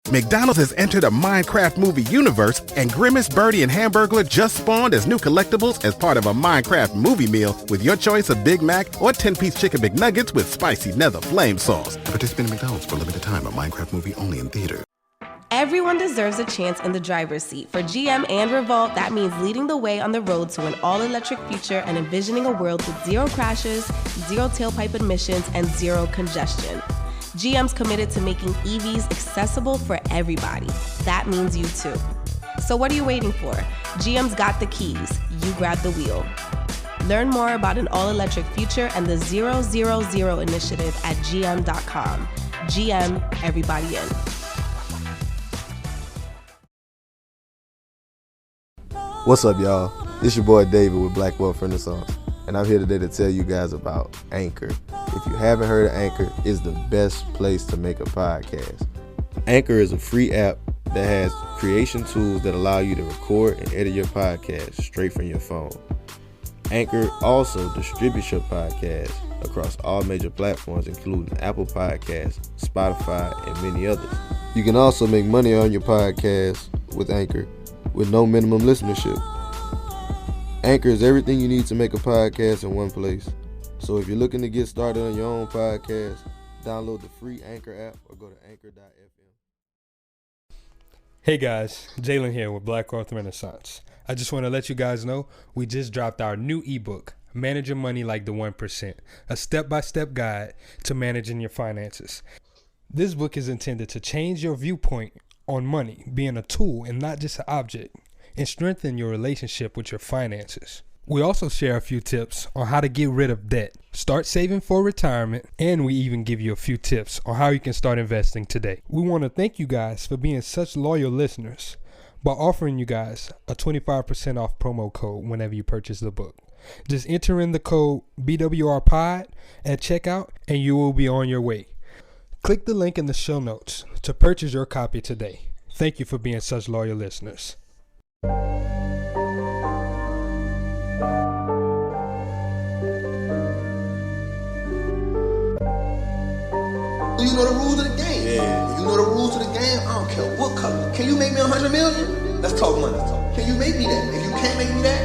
McDonald's has entered a Minecraft movie universe, and Grimace, Birdie, and Hamburglar just spawned as new collectibles as part of a Minecraft movie meal with your choice of Big Mac or 10-piece chicken McNuggets with spicy nether flame sauce. Participate in McDonald's for a limited time. A Minecraft movie only in theaters. Everyone deserves a chance in the driver's seat. For GM and Revolt, that means leading the way on the road to an all-electric future and envisioning a world with zero crashes, zero tailpipe emissions, and zero congestion. GM's committed to making EVs accessible for everybody. That means you too. So what are you waiting for? GM's got the keys. You grab the wheel. Learn more about an all-electric future and the 000 initiative at gm.com. GM, everybody in. What's up, y'all? It's your boy David with Black Wealth Renaissance, and I'm here today to tell you guys about Anchor. If you haven't heard of Anchor, it's the best place to make a podcast. Anchor is a free app that has creation tools that allow you to record and edit your podcast straight from your phone. Anchor also distributes your podcast across all major platforms, including Apple Podcasts, Spotify, and many others. You can also make money on your podcast with Anchor with no minimum listenership. Anchor is everything you need to make a podcast in one place. So if you're looking to get started on your own podcast, download the free Anchor app or go to anchor.fm. Hey guys, Jalen here with Black Wealth Renaissance. I just want to let you guys know we just dropped our new ebook, Manage Your Money Like the 1%, a step-by-step guide to managing your finances. This book is intended to change your viewpoint on money being a tool and not just an object, and strengthen your relationship with your finances. We also share a few tips on how to get rid of debt, start saving for retirement, and we even give you a few tips on how you can start investing today. We want to thank you guys for being such loyal listeners by offering you guys a 25% off promo code whenever you purchase the book. Just enter in the code BWRPOD at checkout and you will be on your way. Click the link in the show notes to purchase your copy today. Thank you for being such loyal listeners. You know the rules of the game. Yeah. If you know the rules of the game, I don't care what color. Can you make me 100 million? Let's talk money. Can you make me that? If you can't make me that,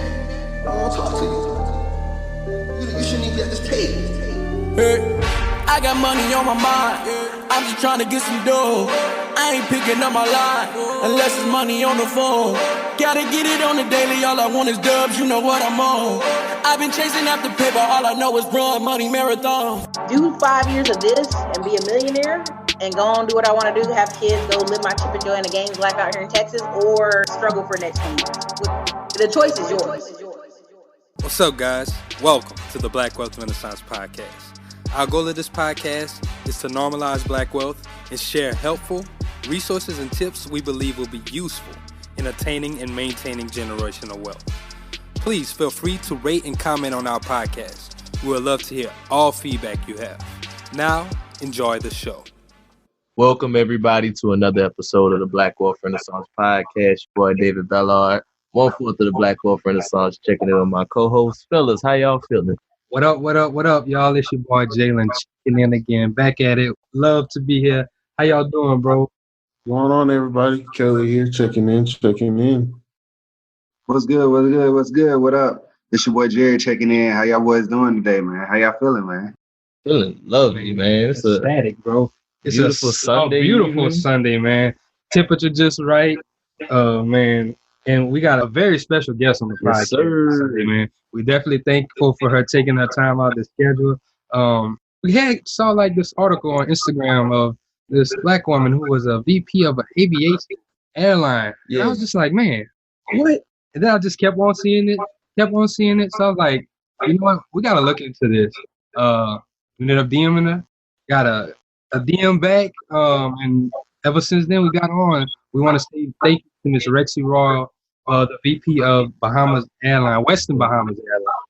I don't want to talk to you. You shouldn't even be at this table. Hey, I got money on my mind. I'm just trying to get some dough. I ain't picking up my line unless it's money on the phone. Gotta get it on the daily. All I want is dubs. You know what I'm on. I've been chasing after paper. All I know is run money marathon. Do 5 years of this and be a millionaire and go on do what I want to do, have kids, go live my trip and join the games life out here in Texas, or struggle for the next 10 years. The choice is yours. What's up, guys? Welcome to the Black Wealth Renaissance Podcast. Our goal of this podcast is to normalize black wealth and share helpful resources and tips we believe will be useful in attaining and maintaining generational wealth. Please feel free to rate and comment on our podcast. We would love to hear all feedback you have. Now, enjoy the show. Welcome, everybody, to another episode of the Black Wealth Renaissance Podcast. Your boy, David Ballard, 1/4 of the Black Wealth Renaissance, checking in on my co-host. Fellas, how y'all feeling? What up, y'all? It's your boy Jalen checking in again. Back at it. Love to be here. How y'all doing, bro? Going on, everybody? Kelly here, checking in. What's good? What up? It's your boy Jerry checking in. How y'all boys doing today, man? How y'all feeling, man? Feeling lovely, man. It's ecstatic, bro. It's beautiful Sunday. Beautiful Sunday, man. Temperature just right. Man. And we got a very special guest on the podcast today, man. We definitely thankful for her taking her time out of the schedule. We saw like this article on Instagram of this black woman who was a VP of an aviation airline. Yeah. And I was just like, man, what? And then I just kept on seeing it. So I was like, you know what? We got to look into this. We ended up DMing her, got a DM back. And ever since then, we got on. We want to say thank you to Ms. Rexy Rolle, the VP of Bahamas Airline, Western Bahamas Airline.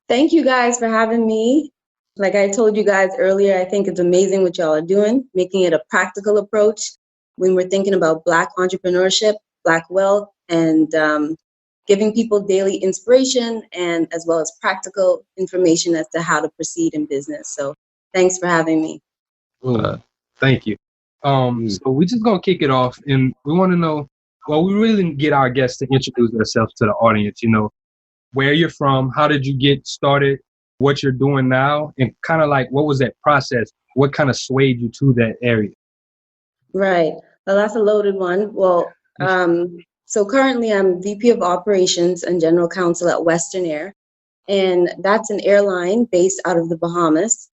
Thank you guys for having me. Like I told you guys earlier, I think it's amazing what y'all are doing, making it a practical approach when we're thinking about Black entrepreneurship, Black wealth, and giving people daily inspiration and as well as practical information as to how to proceed in business. So thanks for having me. Thank you. So we just gonna kick it off, and we want to know. Well, we really get our guests to introduce themselves to the audience. You know, where you're from, how did you get started, what you're doing now, and kind of like what was that process? What kind of swayed you to that area? Right. Well, that's a loaded one. Well, so currently I'm VP of Operations and General Counsel at Western Air, and that's an airline based out of the Bahamas.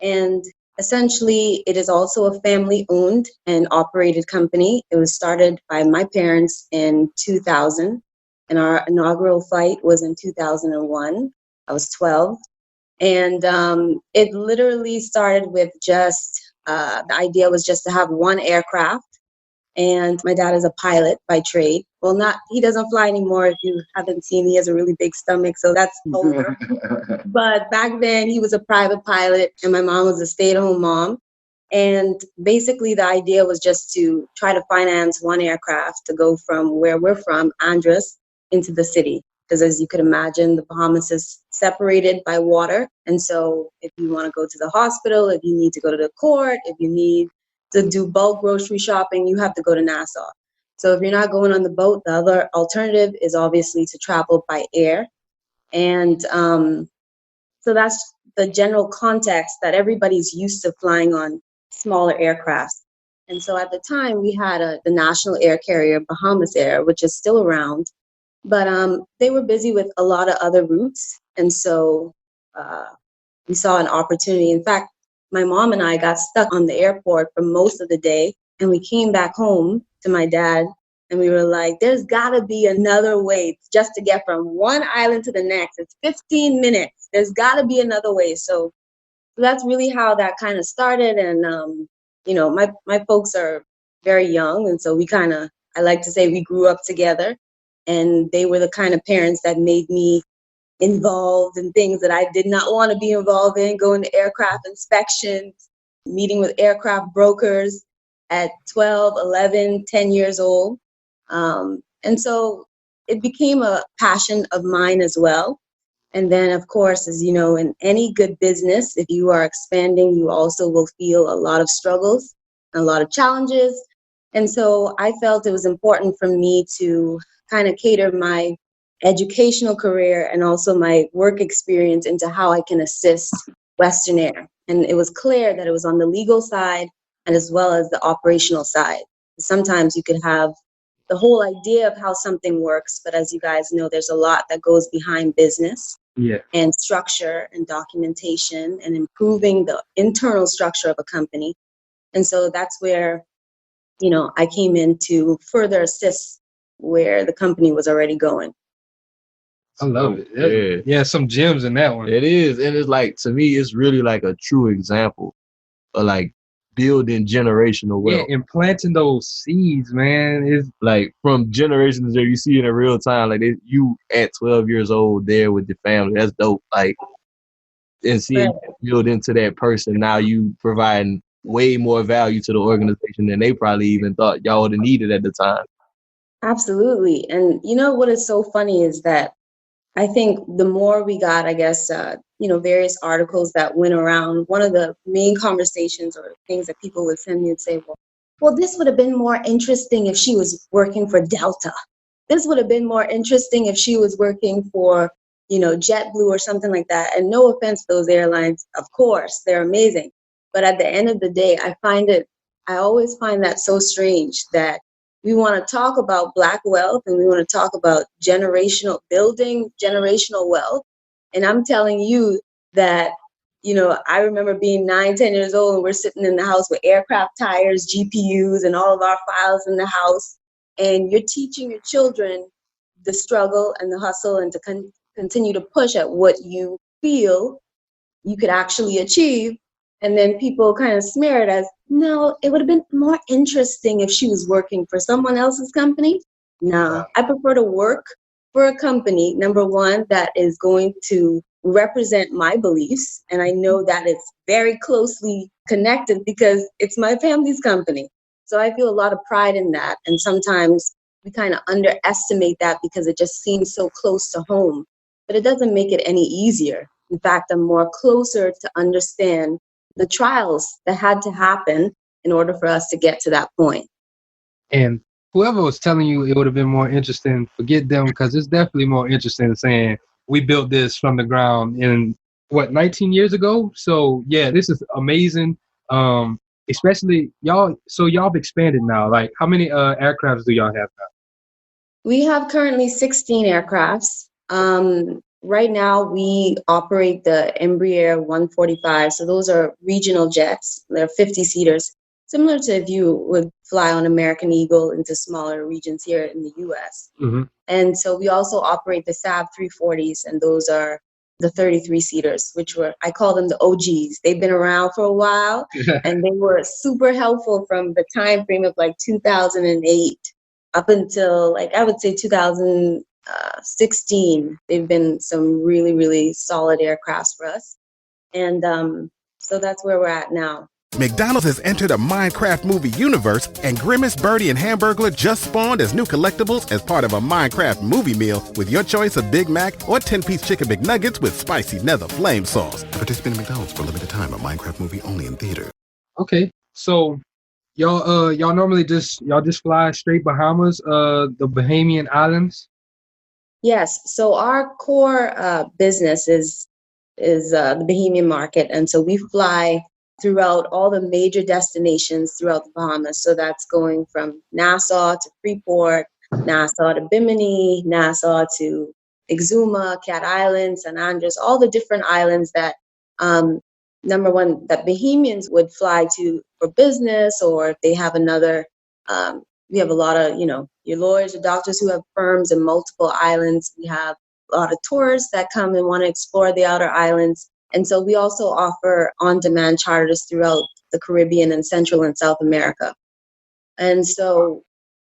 And essentially, it is also a family-owned and operated company. It was started by my parents in 2000, and our inaugural flight was in 2001. I was 12. And it literally started with just the idea was just to have one aircraft. And my dad is a pilot by trade. Well, he doesn't fly anymore. If you haven't seen, he has a really big stomach, so that's over. But back then, he was a private pilot, and my mom was a stay-at-home mom. And basically, the idea was just to try to finance one aircraft to go from where we're from, Andros, into the city. Because as you could imagine, the Bahamas is separated by water. And so if you want to go to the hospital, if you need to go to the court, if you need to do bulk grocery shopping, you have to go to Nassau. So if you're not going on the boat, the other alternative is obviously to travel by air. And so that's the general context that everybody's used to flying on smaller aircrafts. And so at the time, we had the national air carrier, Bahamas Air, which is still around. But they were busy with a lot of other routes. And so we saw an opportunity. In fact, my mom and I got stuck on the airport for most of the day. And we came back home to my dad and we were like, there's got to be another way just to get from one island to the next. It's 15 minutes. There's got to be another way. So that's really how that kind of started. And, you know, my folks are very young. And so I like to say we grew up together. And they were the kind of parents that made me involved in things that I did not want to be involved in, going to aircraft inspections, meeting with aircraft brokers at 12, 11, 10 years old. And so it became a passion of mine as well. And then, of course, as you know, in any good business, if you are expanding, you also will feel a lot of struggles, a lot of challenges. And so I felt it was important for me to kind of cater my educational career and also my work experience into how I can assist Western Air. And it was clear that it was on the legal side and as well as the operational side. Sometimes you could have the whole idea of how something works, but as you guys know, there's a lot that goes behind business and structure and documentation and improving the internal structure of a company. And so that's where, you know, I came in to further assist where the company was already going. I love it. Yeah, some gems in that one. It is. And it's like, to me, it's really like a true example of like building generational wealth. Yeah, and planting those seeds, man. Is like from generations that you see in a real time. Like you at 12 years old there with your family. That's dope. Like, and seeing you build into that person, now you providing way more value to the organization than they probably even thought y'all would have needed at the time. Absolutely. And you know what is so funny is that I think the more we got, I guess, you know, various articles that went around, one of the main conversations or things that people would send me and say, well, this would have been more interesting if she was working for Delta. This would have been more interesting if she was working for, you know, JetBlue or something like that. And no offense to those airlines, of course, they're amazing. But at the end of the day, I always find that so strange that we want to talk about Black wealth and we want to talk about building generational wealth. And I'm telling you that, you know, I remember being 9, 10 years old and we're sitting in the house with aircraft tires, GPUs, and all of our files in the house. And you're teaching your children the struggle and the hustle and to continue to push at what you feel you could actually achieve. And then people kind of smear it as, no, it would have been more interesting if she was working for someone else's company. Nah, I prefer to work for a company, number one, that is going to represent my beliefs. And I know that it's very closely connected because it's my family's company. So I feel a lot of pride in that. And sometimes we kind of underestimate that because it just seems so close to home. But it doesn't make it any easier. In fact, I'm more closer to understand the trials that had to happen in order for us to get to that point. And whoever was telling you it would have been more interesting, forget them, because it's definitely more interesting saying we built this from the ground in 19 years ago. So yeah, this is amazing. Especially y'all. So y'all have expanded now. Like, how many aircrafts do y'all have now? We have currently 16 aircrafts. Right now, we operate the Embraer 145. So those are regional jets. They're 50 seaters, similar to if you would fly on American Eagle into smaller regions here in the U.S. Mm-hmm. And so we also operate the SAB 340s, and those are the 33 seaters, which I call them the OGs. They've been around for a while, and they were super helpful from the time frame of like 2008 up until like, I would say 2016. They've been some really, really solid aircrafts for us. And so that's where we're at now. McDonald's has entered a Minecraft movie universe, and Grimace, Birdie, and Hamburglar just spawned as new collectibles as part of a Minecraft movie meal with your choice of Big Mac or 10-piece chicken McNuggets with spicy nether flame sauce. Participate in McDonald's for a limited time. A Minecraft movie only in theater. Okay, so y'all normally just fly straight Bahamas, the Bahamian Islands? Yes. So our core business is the Bahamian market, and so we fly throughout all the major destinations throughout the Bahamas. So that's going from Nassau to Freeport, Nassau to Bimini, Nassau to Exuma, Cat Island, San Andres, all the different islands that, number one, that Bahamians would fly to for business, or if they have another, we have a lot of, your lawyers or doctors who have firms in multiple islands. We have a lot of tourists that come and want to explore the outer islands. And so we also offer on-demand charters throughout the Caribbean and Central and South America. And so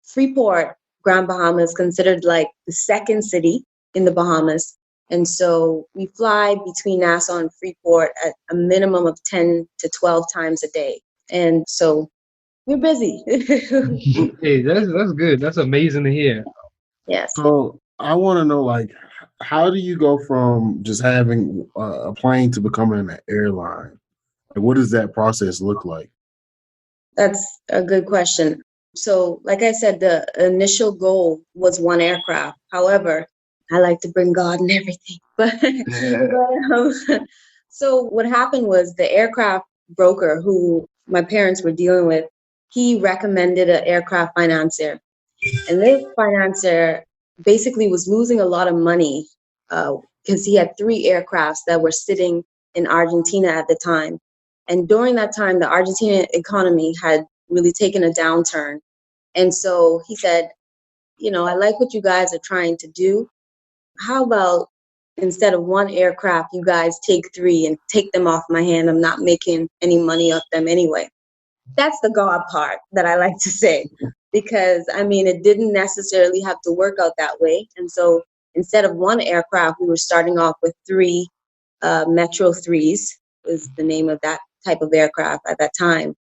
Freeport, Grand Bahama, is considered like the second city in the Bahamas. And so we fly between Nassau and Freeport at a minimum of 10 to 12 times a day. And so we're busy. Hey, that's good. That's amazing to hear. Yes. So I want to know, like, how do you go from just having a plane to becoming an airline? Like, what does that process look like? That's a good question. So, like I said, the initial goal was one aircraft. However, I like to bring God in everything. So what happened was the aircraft broker who my parents were dealing with, he recommended an aircraft financier. And this financier basically was losing a lot of money because he had 3 aircrafts that were sitting in Argentina at the time. And during that time, the Argentine economy had really taken a downturn. And so he said, I like what you guys are trying to do. How about instead of 1 aircraft, you guys take 3 and take them off my hand? I'm not making any money off them anyway. That's the God part that I like to say, because it didn't necessarily have to work out that way. And so instead of 1 aircraft, we were starting off with 3 Metro 3s was the name of that type of aircraft at that time.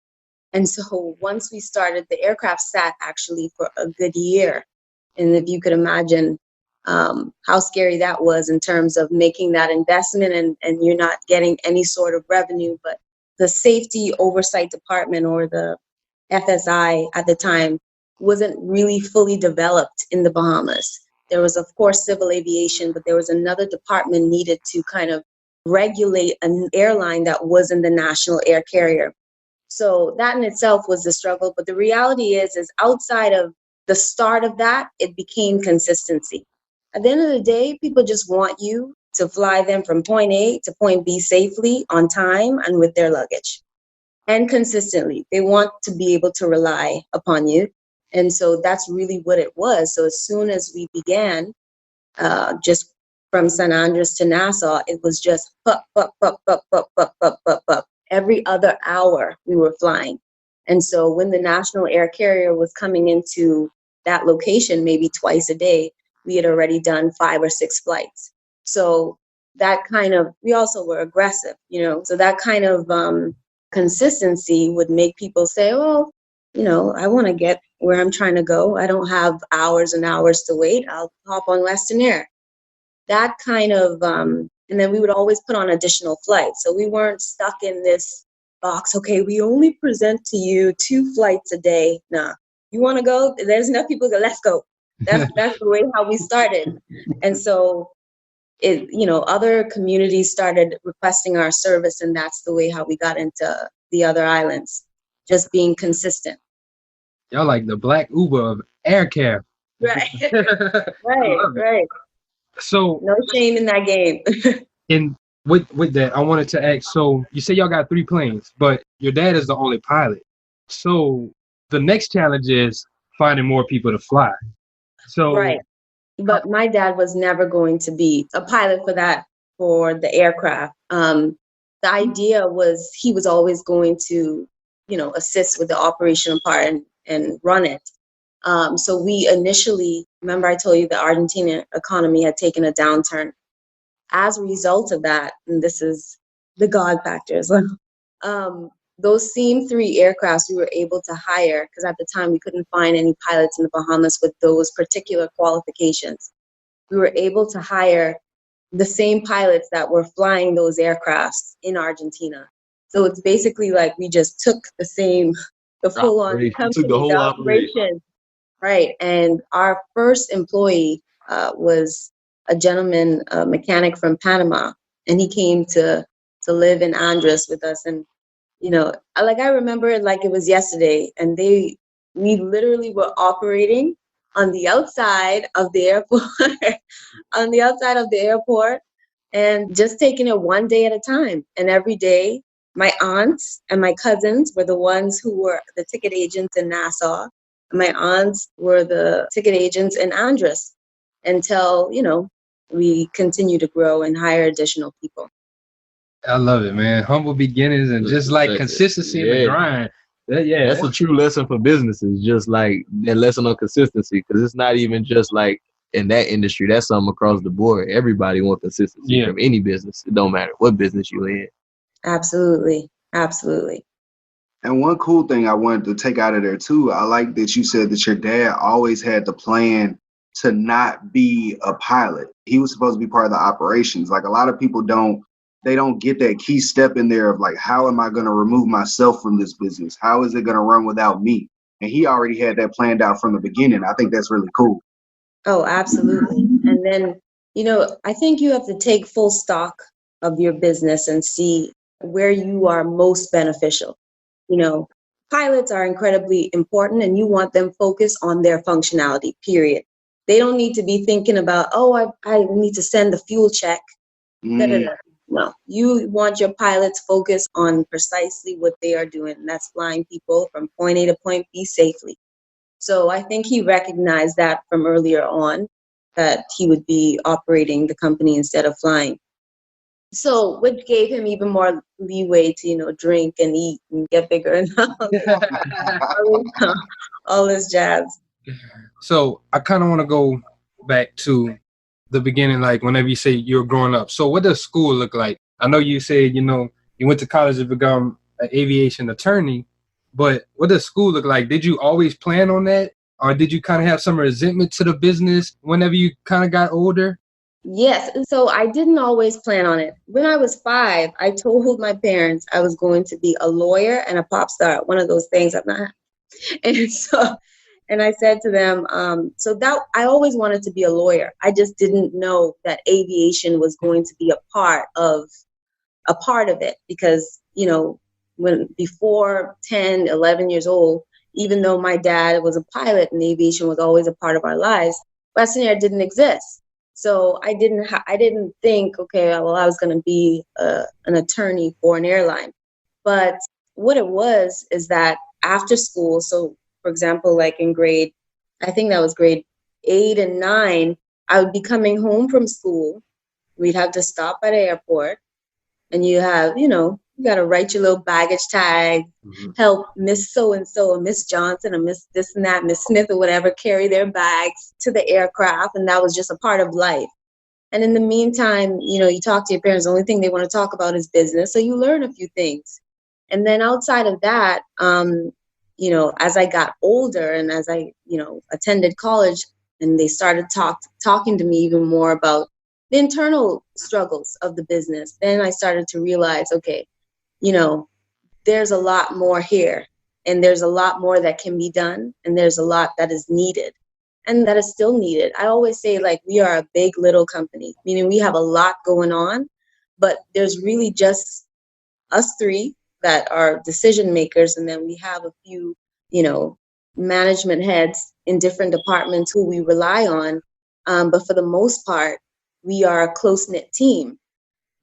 And so once we started, the aircraft sat actually for a good year. And if you could imagine how scary that was in terms of making that investment and you're not getting any sort of revenue, but the Safety Oversight Department, or the FSI at the time, wasn't really fully developed in the Bahamas. There was, of course, civil aviation, but there was another department needed to kind of regulate an airline that wasn't the national air carrier. So that in itself was the struggle. But the reality is outside of the start of that, it became consistency. At the end of the day, people just want you to fly them from point A to point B safely, on time, and with their luggage. And consistently. They want to be able to rely upon you. And so that's really what it was. So as soon as we began, just from San Andres to Nassau, it was just pup. Every other hour we were flying. And so when the national air carrier was coming into that location, maybe twice a day, we had already done 5 or 6 flights. So that kind of, we also were aggressive, so that kind of consistency would make people say, oh, I want to get where I'm trying to go. I don't have hours and hours to wait. I'll hop on Western Air. That kind of, and then we would always put on additional flights. So we weren't stuck in this box. Okay, we only present to you 2 flights a day. Nah, you want to go? There's enough people that let's go. That's the way how we started. And so other communities started requesting our service, and that's the way how we got into the other islands, just being consistent. Y'all like the black Uber of air care. Right. right. So no shame in that game. And with that, I wanted to ask, so you say y'all got 3 planes, but your dad is the only pilot. So the next challenge is finding more people to fly. So Right. But my dad was never going to be a pilot for the aircraft. The idea was he was always going to, assist with the operational part and run it. So we initially, remember I told you the Argentina economy had taken a downturn. As a result of that, and this is the God factor as well, those same 3 aircrafts we were able to hire, because at the time we couldn't find any pilots in the Bahamas with those particular qualifications. We were able to hire the same pilots that were flying those aircrafts in Argentina. So it's basically like we just took the full-on company, the whole operation. Right. And our first employee was a gentleman, a mechanic from Panama, and he came to live in Andres with us. And, I remember it like it was yesterday. And we literally were operating on the outside of the airport, and just taking it one day at a time. And every day, my aunts and my cousins were the ones who were the ticket agents in Nassau. My aunts were the ticket agents in Andres until, we continue to grow and hire additional people. I love it, man. Humble beginnings and just like consistency in the grind. That's a true lesson for businesses. Just like that lesson on consistency, because it's not even just like in that industry. That's something across the board. Everybody wants consistency from any business. It don't matter what business you're in. Absolutely. And one cool thing I wanted to take out of there too, I like that you said that your dad always had the plan to not be a pilot. He was supposed to be part of the operations. Like a lot of people don't get that key step in there of like, how am I going to remove myself from this business? How is it going to run without me? And he already had that planned out from the beginning. I think that's really cool. Oh, absolutely. And then, I think you have to take full stock of your business and see where you are most beneficial. Pilots are incredibly important, and you want them focused on their functionality, period. They don't need to be thinking about, I need to send the fuel check. No, you want your pilots focused on precisely what they are doing, and that's flying people from point A to point B safely. So I think he recognized that from earlier on, that he would be operating the company instead of flying. So which gave him even more leeway to, drink and eat and get bigger and all this jazz. So I kind of want to go back to the beginning, like whenever you say you're growing up. So what does school look like? I know you said, you went to college to become an aviation attorney, but what does school look like? Did you always plan on that? Or did you kind of have some resentment to the business whenever you kind of got older? Yes. So I didn't always plan on it. When I was 5, I told my parents I was going to be a lawyer and a pop star. One of those things I'm not. And I said to them, that I always wanted to be a lawyer. I just didn't know that aviation was going to be a part of it, because, when before 10, 11 years old, even though my dad was a pilot and aviation was always a part of our lives, Western Air didn't exist. So I didn't think, okay, well, I was going to be an attorney for an airline. But what it was is that after school, so for example, like in grade 8 and 9, I would be coming home from school. We'd have to stop at the airport, and you got to write your little baggage tag, help Miss so-and-so or Miss Johnson or Miss this and that, Miss Smith or whatever, carry their bags to the aircraft. And that was just a part of life. And in the meantime, you talk to your parents, the only thing they want to talk about is business. So you learn a few things. And then outside of that, as I got older and as I, attended college, and they started talking to me even more about the internal struggles of the business, then I started to realize, okay, there's a lot more here, and there's a lot more that can be done, and there's a lot that is needed, and that is still needed. I always say, like, we are a big little company, meaning we have a lot going on, but there's really just us three that are decision makers, and then we have a few, management heads in different departments who we rely on. But for the most part, we are a close-knit team.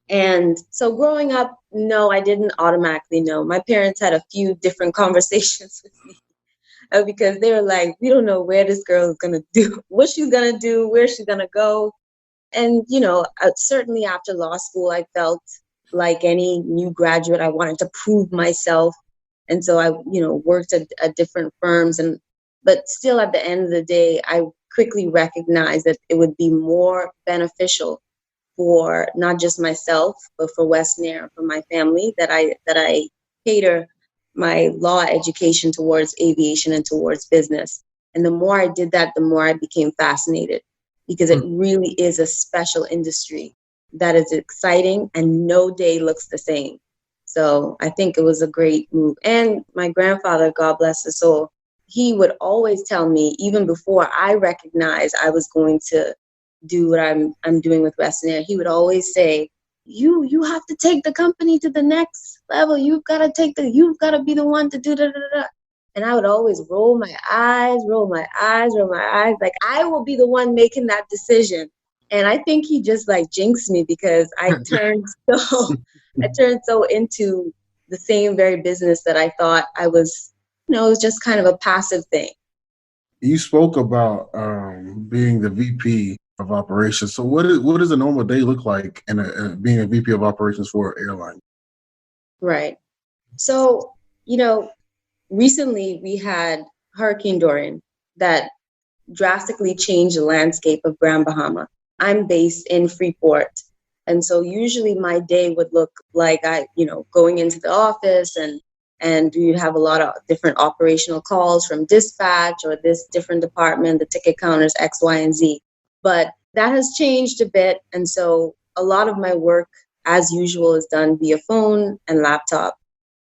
And so growing up, no, I didn't automatically know. My parents had a few different conversations with me because they were like, we don't know where this girl is going to do, what she's going to do, where she's going to go. And, certainly after law school, I felt like any new graduate, I wanted to prove myself. And so I, worked at different firms. But still, at the end of the day, I quickly recognized that it would be more beneficial for not just myself, but for Westnair, for my family, that I cater my law education towards aviation and towards business. And the more I did that, the more I became fascinated, because it really is a special industry that is exciting and no day looks the same. So I think it was a great move. And my grandfather, God bless his soul, he would always tell me, even before I recognized I was going to do what I'm doing with Westnair, he would always say, you have to take the company to the next level. You've got to be the one to do da, da, da. And I would always roll my eyes. Like, I will be the one making that decision. And I think he just like jinxed me, because I turned so into the same very business that I thought I was, it was just kind of a passive thing. You spoke about being the VP of operations. So what does a normal day look like in being a VP of operations for an airline? Right. So, recently we had Hurricane Dorian that drastically changed the landscape of Grand Bahama. I'm based in Freeport. And so usually my day would look like going into the office and you'd have a lot of different operational calls from dispatch or this different department, the ticket counters, X, Y, and Z. But that has changed a bit. And so a lot of my work, as usual, is done via phone and laptop.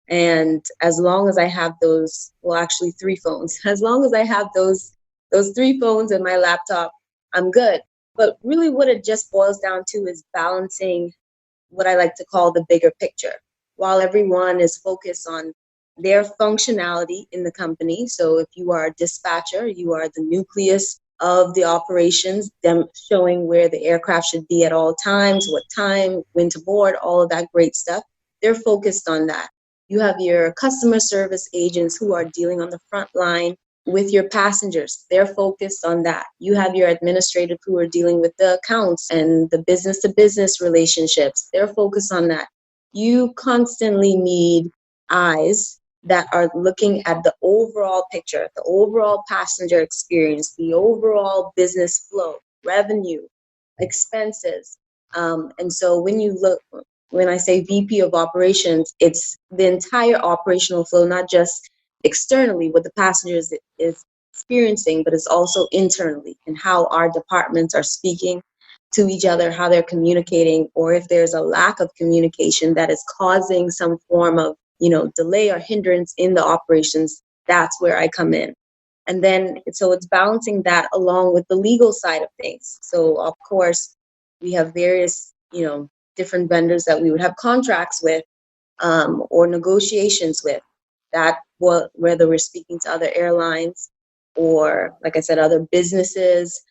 And as long as I have those, well, actually 3 phones, as long as I have those 3 phones and my laptop, I'm good. But really what it just boils down to is balancing what I like to call the bigger picture, while everyone is focused on their functionality in the company. So if you are a dispatcher, you are the nucleus of the operations, them showing where the aircraft should be at all times, what time, when to board, all of that great stuff. They're focused on that. You have your customer service agents who are dealing on the front line with your passengers. They're focused on that. You have your administrators who are dealing with the accounts and the business to business relationships. They're focused on that. You constantly need eyes that are looking at the overall picture, the overall passenger experience, the overall business flow, revenue, expenses. And so when I say VP of operations, it's the entire operational flow, not just externally what the passengers is experiencing, but it's also internally, and how our departments are speaking to each other, how they're communicating, or if there's a lack of communication that is causing some form of delay or hindrance in the operations. That's where I come in. And then so it's balancing that along with the legal side of things. So of course we have various different vendors that we would have contracts with or negotiations with, that whether we're speaking to other airlines or, like I said, other businesses,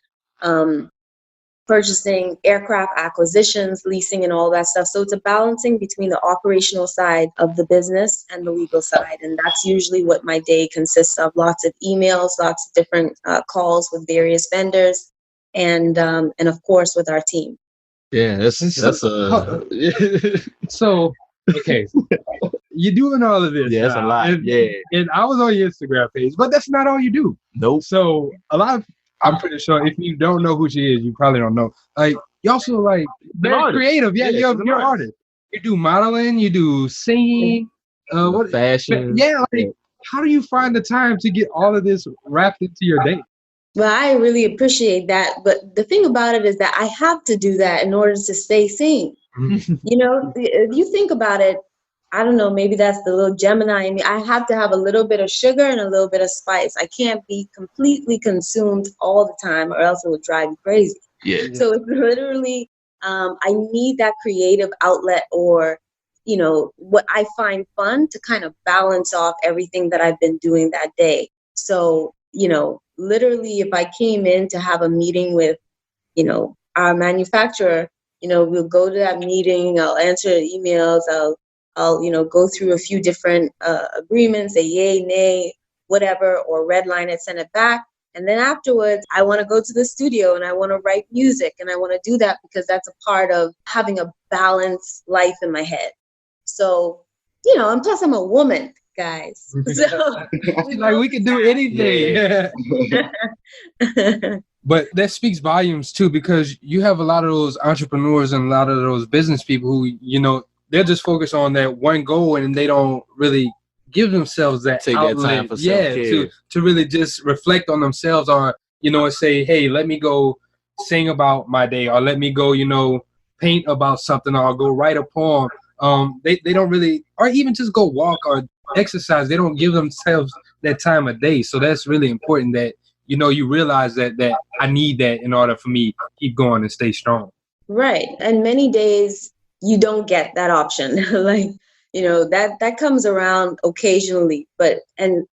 purchasing, aircraft acquisitions, leasing, and all that stuff. So it's a balancing between the operational side of the business and the legal side. And that's usually what my day consists of. Lots of emails, lots of different calls with various vendors, and of course with our team. Yeah, that's So, okay. You're doing all of this. Yeah, that's a lot. And I was on your Instagram page, but that's not all you do. Nope. So I'm pretty sure if you don't know who she is, you probably don't know. Like, you also very creative. Yeah, you're an artist. You do modeling, you do singing, fashion. Yeah, how do you find the time to get all of this wrapped into your day? Well, I really appreciate that. But the thing about it is that I have to do that in order to stay sane. If you think about it, I don't know, maybe that's the little Gemini in me. I have to have a little bit of sugar and a little bit of spice. I can't be completely consumed all the time or else it would drive me crazy. Yeah. So it's literally, I need that creative outlet or, what I find fun to kind of balance off everything that I've been doing that day. So, literally if I came in to have a meeting with, our manufacturer, we'll go to that meeting, I'll answer emails, I'll go through a few different agreements, say yay, nay, whatever, or red line it, send it back. And then afterwards, I want to go to the studio and I want to write music. And I want to do that because that's a part of having a balanced life in my head. So, and plus I'm a woman, guys. So like we can do anything. But that speaks volumes too, because you have a lot of those entrepreneurs and a lot of those business people who, they're just focused on that one goal and they don't really give themselves that outlet, that time for self-care. to really just reflect on themselves or, and say, hey, let me go sing about my day or let me go, paint about something or go write a poem. They don't really, or even just go walk or exercise. They don't give themselves that time of day. So that's really important that, you realize that I need that in order for me to keep going and stay strong. Right. And many days you don't get that option. That comes around occasionally, and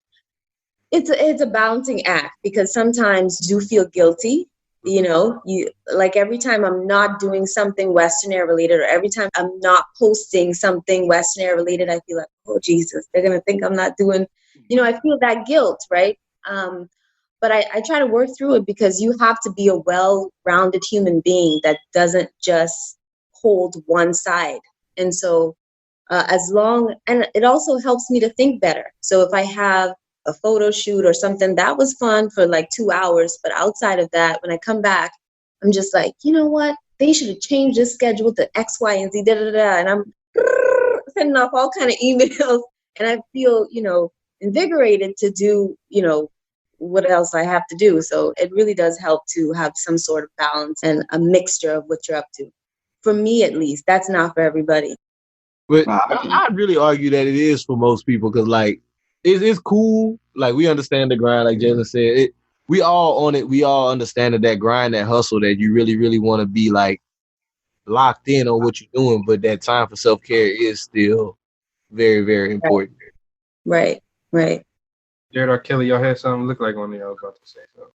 it's a balancing act because sometimes you feel guilty. Every time I'm not doing something Western Air related or every time I'm not posting something Western Air related, I feel like, oh, Jesus, they're going to think I'm not doing, I feel that guilt, right? But I try to work through it because you have to be a well-rounded human being that doesn't just hold one side. And so and it also helps me to think better. So if I have a photo shoot or something, that was fun for like 2 hours. But outside of that, when I come back, I'm just like, you know what? They should have changed this schedule to X, Y, and Z, da, da, da. And I'm sending off all kind of emails. And I feel, invigorated to do, what else I have to do. So it really does help to have some sort of balance and a mixture of what you're up to. For me, at least, that's not for everybody. But I'd really argue that it is for most people because, it's cool. Like, we understand the grind, like Jalen said. We all on it. We all understand that grind, that hustle, that you really, really want to be, locked in on what you're doing. But that time for self-care is still very, very important. Right. Jared or Kelly, y'all had something look like on there. I was about to say so.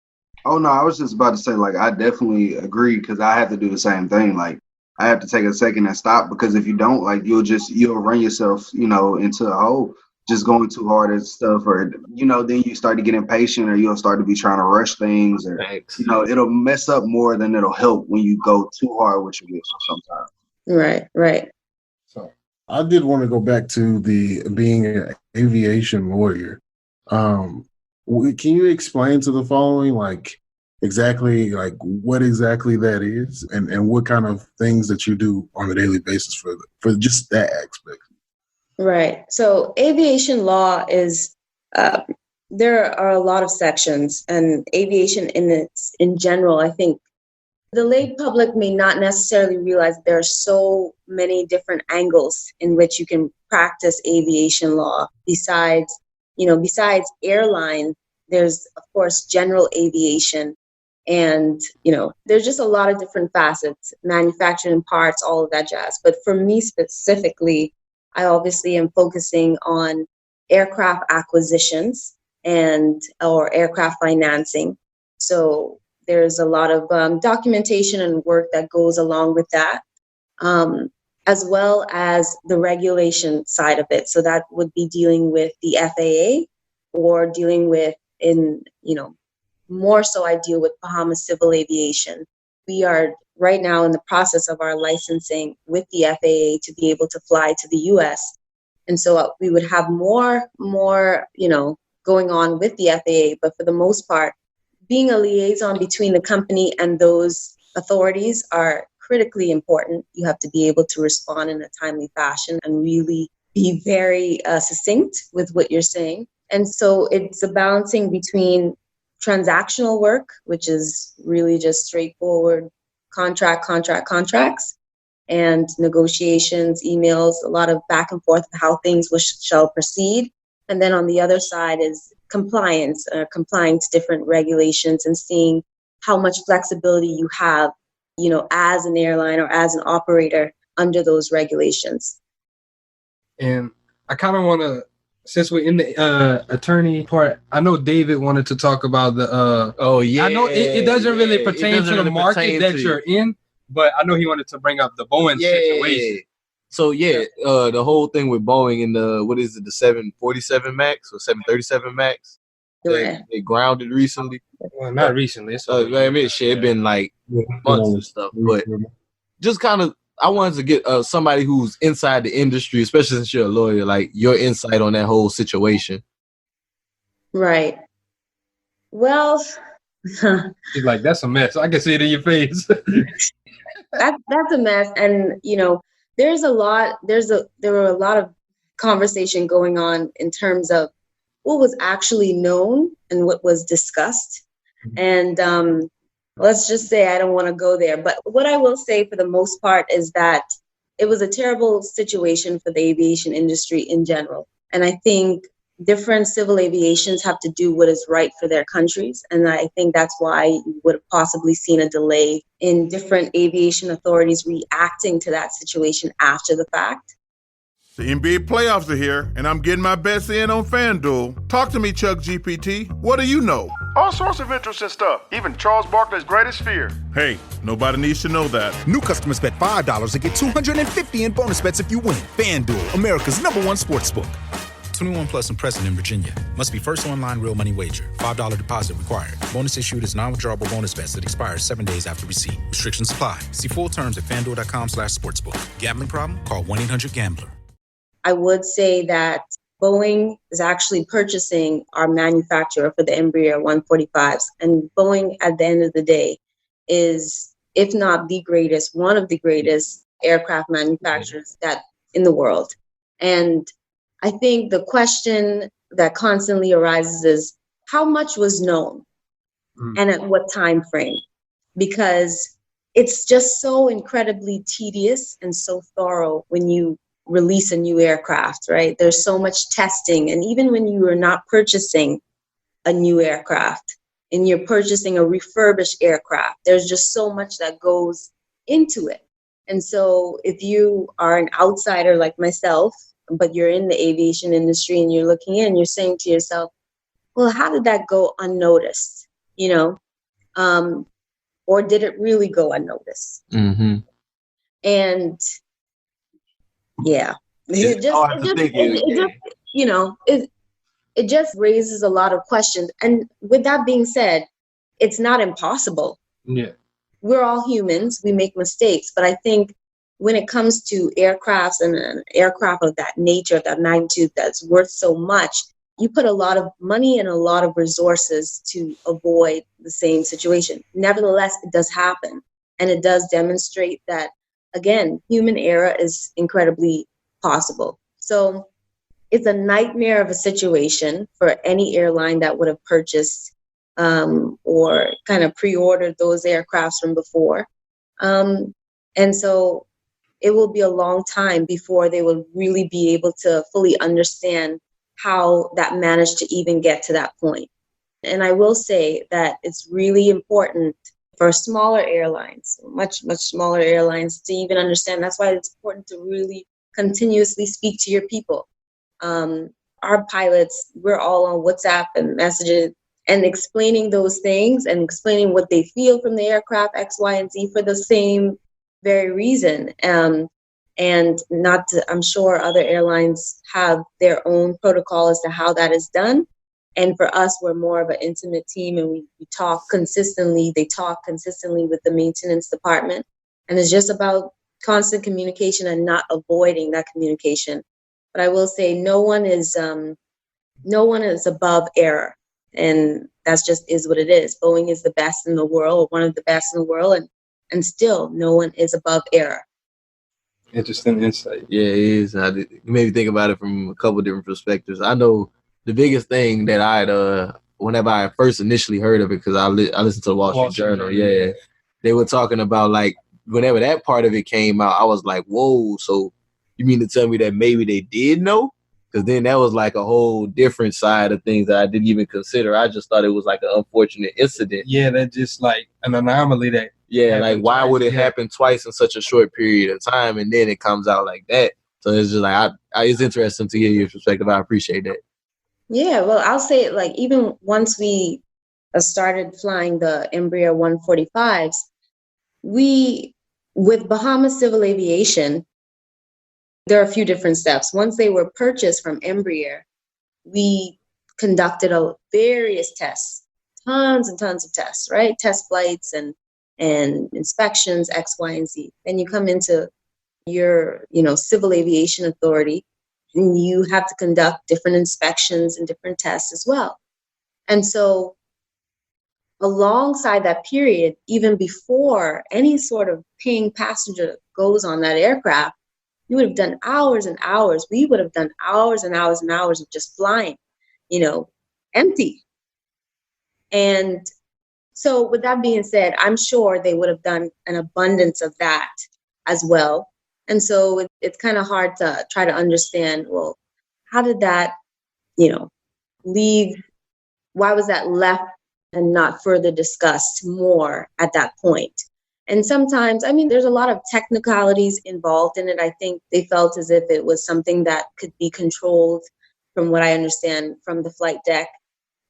Oh, no, I was just about to say, I definitely agree because I have to do the same thing. I have to take a second and stop because if you don't, you'll run yourself, into a hole, just going too hard at stuff or, then you start to get impatient or you'll start to be trying to rush things or, it'll mess up more than it'll help when you go too hard with your mission sometimes. Right. So I did want to go back to the being an aviation lawyer. Can you explain to the following, exactly what exactly that is and what kind of things that you do on a daily basis for just that aspect? Right. So aviation law is, there are a lot of sections, and aviation in general, I think the lay public may not necessarily realize there are so many different angles in which you can practice aviation law. Besides airline, there's of course general aviation. And, there's just a lot of different facets, manufacturing parts, all of that jazz. But for me specifically, I obviously am focusing on aircraft acquisitions or aircraft financing. So there's a lot of documentation and work that goes along with that, as well as the regulation side of it. So that would be dealing with the FAA or dealing with more so I deal with Bahamas Civil Aviation. We are right now in the process of our licensing with the FAA to be able to fly to the U.S. And so we would have more, going on with the FAA. But for the most part, being a liaison between the company and those authorities are critically important. You have to be able to respond in a timely fashion and really be very succinct with what you're saying. And so it's a balancing between transactional work, which is really just straightforward contracts, and negotiations, emails, a lot of back and forth of how things shall proceed. And then on the other side is compliance, complying to different regulations and seeing how much flexibility you have, as an airline or as an operator under those regulations. And I kind of want to, since we're in the attorney part, I know David wanted to talk about the. I know it doesn't really pertain to the market that you're in, but I know he wanted to bring up the Boeing situation. So the whole thing with Boeing and the 747 Max or 737 Max, they grounded recently. Well, not recently. It's it been like months and stuff, but just kind of. I wanted to get somebody who's inside the industry, especially since you're a lawyer, like your insight on that whole situation. Right. Well, he's like, that's a mess. I can see it in your face. that's a mess. And, there were a lot of conversation going on in terms of what was actually known and what was discussed. And, let's just say I don't want to go there. But what I will say for the most part is that it was a terrible situation for the aviation industry in general. And I think different civil aviations have to do what is right for their countries. And I think that's why you would have possibly seen a delay in different aviation authorities reacting to that situation after the fact. The NBA playoffs are here, and I'm getting my bets in on FanDuel. Talk to me, Chuck GPT. What do you know? All sorts of interesting stuff, even Charles Barkley's greatest fear. Hey, nobody needs to know that. New customers bet $5 and get $250 in bonus bets if you win. FanDuel, America's #1 sportsbook. 21 plus and present in Virginia. Must be first online real money wager. $5 deposit required. Bonus issued is non-withdrawable bonus bets that expires 7 days after receipt. Restrictions apply. See full terms at FanDuel.com/sportsbook. Gambling problem? Call 1-800-GAMBLER. I would say that Boeing is actually purchasing our manufacturer for the Embraer 145s. And Boeing, at the end of the day, is, if not the greatest, one of the greatest aircraft manufacturers that in the world. And I think the question that constantly arises is how much was known and at what time frame? Because it's just so incredibly tedious and so thorough when you release a new aircraft, right? There's so much testing. And even when you are not purchasing a new aircraft and you're purchasing a refurbished aircraft, there's just so much that goes into it. And so if you are an outsider like myself, but you're in the aviation industry and you're looking in, you're saying to yourself, well, how did that go unnoticed? Or did it really go unnoticed? Mm-hmm. And yeah, it just raises a lot of questions. And with that being said, it's not impossible. Yeah, we're all humans. We make mistakes. But I think when it comes to aircrafts and an aircraft of that nature, of that magnitude, that's worth so much, you put a lot of money and a lot of resources to avoid the same situation. Nevertheless, it does happen. And it does demonstrate that, again, human error is incredibly possible. So it's a nightmare of a situation for any airline that would have purchased or kind of pre-ordered those aircrafts from before. And so it will be a long time before they will really be able to fully understand how that managed to even get to that point. And I will say that it's really important for smaller airlines, much smaller airlines, to even understand. That's why it's important to really continuously speak to your people. Our pilots, we're all on WhatsApp and messages and explaining those things and explaining what they feel from the aircraft, X, Y, and Z, for the same very reason. And not to, I'm sure other airlines have their own protocol as to how that is done. And for us, we're more of an intimate team, and we talk consistently. They talk consistently with the maintenance department. And it's just about constant communication and not avoiding that communication. But I will say no one is above error. And that's just is what it is. Boeing is the best in the world, one of the best in the world. And still, no one is above error. Interesting insight. Yeah, it is. You made me think about it from a couple of different perspectives. I know the biggest thing that whenever I first initially heard of it, because I listened to the Wall Street Journal, yeah, they were talking about like whenever that part of it came out, I was like, whoa, so you mean to tell me that maybe they did know? Because then that was like a whole different side of things that I didn't even consider. I just thought it was like an unfortunate incident. Yeah, that just like an anomaly that. Yeah, like why would it happen twice in such a short period of time, and then it comes out like that? So it's just like it's interesting to hear your perspective. I appreciate that. Yeah, well, I'll say like even once we started flying the Embraer 145s, with Bahamas Civil Aviation, there are a few different steps. Once they were purchased from Embraer, we conducted various tests, tons and tons of tests, right? Test flights and inspections, X, Y, and Z. Then you come into your, civil aviation authority, and you have to conduct different inspections and different tests as well. And so alongside that period, even before any sort of paying passenger goes on that aircraft, you would have done hours and hours. We would have done hours and hours and hours of just flying, empty. And so with that being said, I'm sure they would have done an abundance of that as well. And so it's kind of hard to try to understand, well, how did that, leave? Why was that left and not further discussed more at that point? And sometimes, there's a lot of technicalities involved in it. I think they felt as if it was something that could be controlled, from what I understand, from the flight deck.